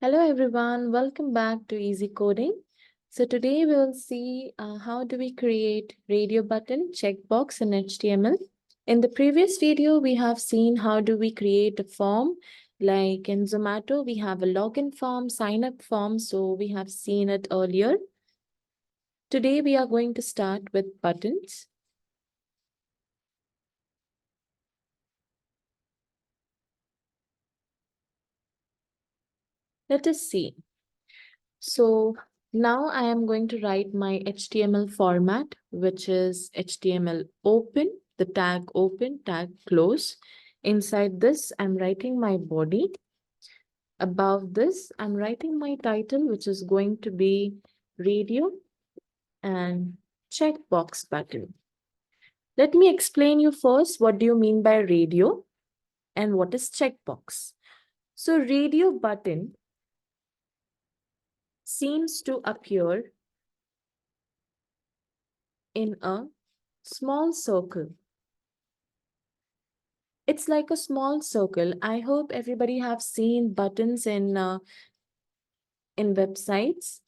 Hello everyone, welcome back to Easy Coding. So today we will see how do we create radio button checkbox in HTML. In the previous video, we have seen how do we create a form. Like in Zomato, we have a login form, sign up form. So we have seen it earlier. Today we are going to start with buttons. Let us see. So now I am going to write my HTML format, which is HTML open, the tag open, tag close. Inside this, I'm writing my body. Above this, I'm writing my title, which is going to be radio and checkbox button. Let me explain you first what do you mean by radio and what is checkbox. So radio button seems to appear in a small circle. It's like a small circle. I hope everybody have seen buttons in websites.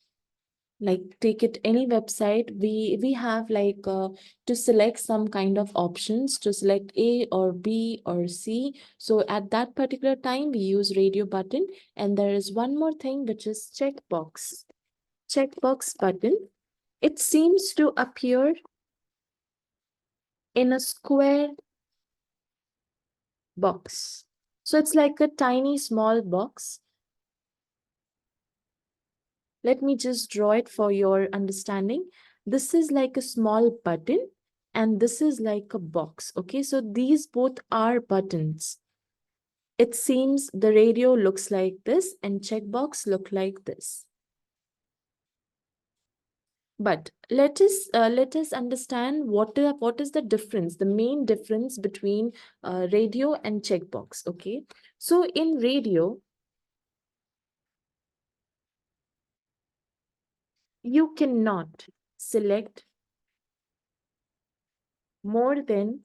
Like take it any website, we have like to select some kind of options to select A or B or C. So at that particular time we use radio button, and there is one more thing which is checkbox. Checkbox button. It seems to appear in a square box. So it's like a tiny small box. Let me just draw it for your understanding. This is like a small button and this is like a box. Okay, so these both are buttons. It seems the radio looks like this and checkbox look like this. But let us understand what is the difference, the main difference between radio and checkbox. Okay, so in radio, you cannot select more than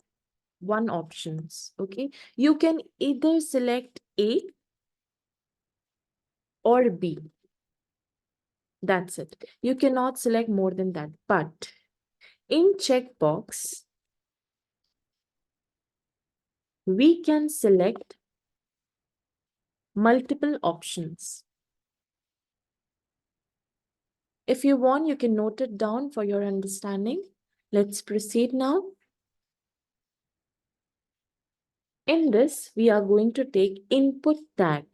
one options. Okay, you can either select A or B. That's it. You cannot select more than that. But in checkbox, we can select multiple options. If you want, you can note it down for your understanding. Let's proceed now. In this, we are going to take input tag.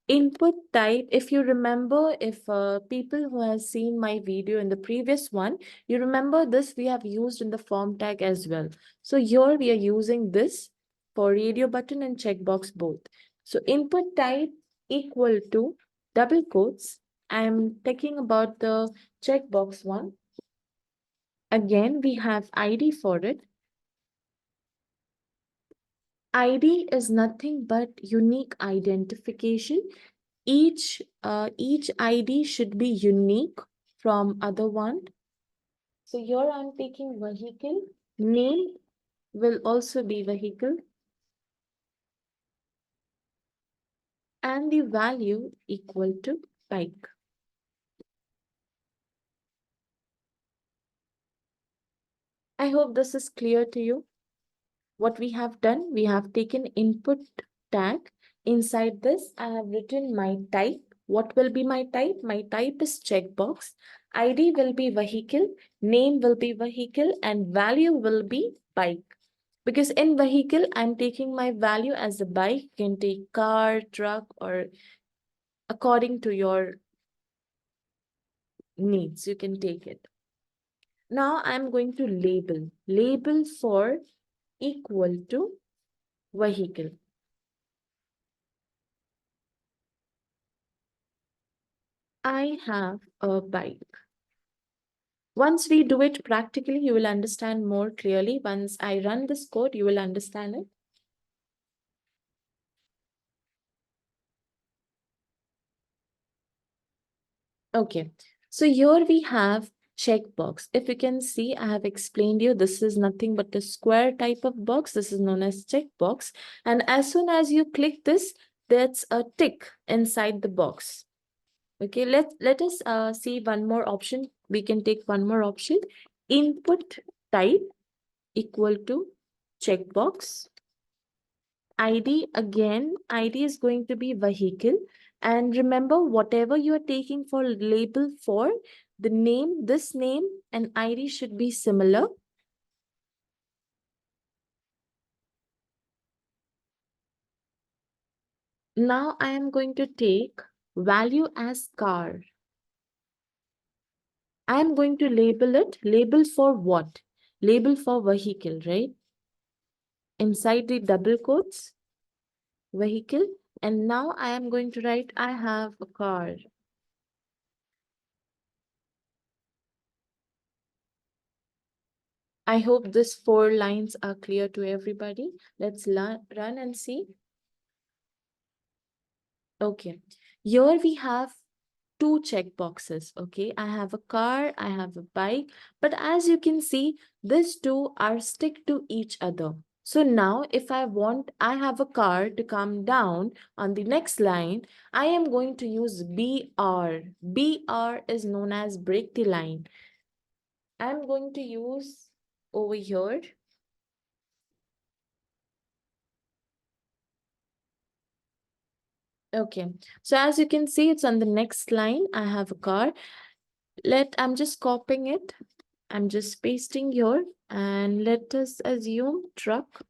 Input type, if you remember, if people who have seen my video in the previous one, you remember this we have used in the form tag as well. So here we are using this for radio button and checkbox both. So input type equal to double quotes. I'm talking about the checkbox one. Again, we have ID for it. ID is nothing but unique identification. Each ID should be unique from other one. So here I'm taking vehicle. Name will also be vehicle. And the value equal to bike. I hope this is clear to you. What we have done, we have taken input tag. Inside this, I have written my type. What will be my type? My type is checkbox. ID will be vehicle, name will be vehicle, and value will be bike. Because in vehicle, I'm taking my value as a bike. You can take car, truck, or according to your needs, you can take it. Now I'm going to label. Label for equal to vehicle. I have a bike. Once we do it practically, you will understand more clearly. Once I run this code, you will understand it. Okay, so here we have checkbox. If you can see, I have explained you, this is nothing but a square type of box. This is known as checkbox. And as soon as you click this, that's a tick inside the box. Okay, let us see one more option. We can take one more option. Input type equal to checkbox. ID, again, ID is going to be vehicle. And remember, whatever you are taking for label for, the name, this name and ID should be similar. Now I am going to take value as car. I am going to label it. Label for what? Label for vehicle, right? Inside the double quotes, vehicle. And now I am going to write, I have a car. I hope these 4 lines are clear to everybody. Let's run and see. Okay, here we have 2 checkboxes. Okay, I have a car, I have a bike, but as you can see, these 2 are stick to each other. So now if I want, I have a car to come down on the next line, I am going to use BR. BR is known as break the line. I'm going to use over here. Okay, so as you can see, it's on the next line. I have a car. I'm just copying it. I'm just pasting here and let us assume truck.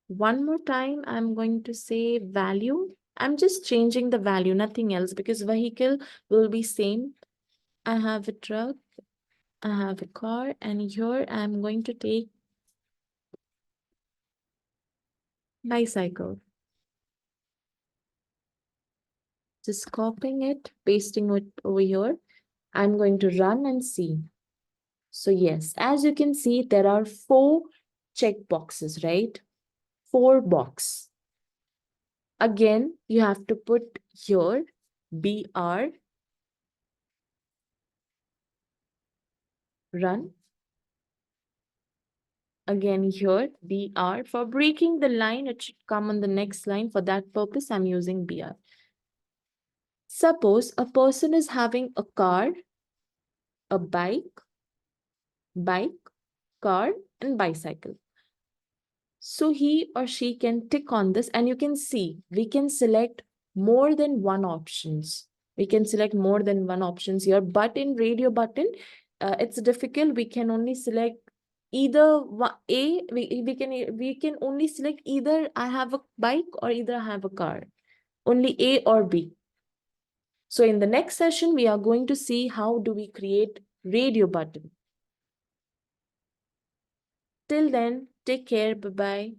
One more time, I'm going to say value. I'm just changing the value, nothing else, because vehicle will be same. I have a truck, I have a car, and here I'm going to take bicycle. Just copying it, pasting it over here. I'm going to run and see. So yes, as you can see, there are 4 check boxes, right? 4 box. Again, you have to put here BR, run. Again here BR. For breaking the line, it should come on the next line. For that purpose, I'm using BR. Suppose a person is having a car, a bike, car, and bicycle. So he or she can tick on this and you can see we can select more than one options. We can select more than one options here, but in radio button, it's difficult. We can only select either we can only select either I have a bike or either I have a car. Only A or B. So in the next session, we are going to see how do we create radio button. Till then, take care. Bye-bye.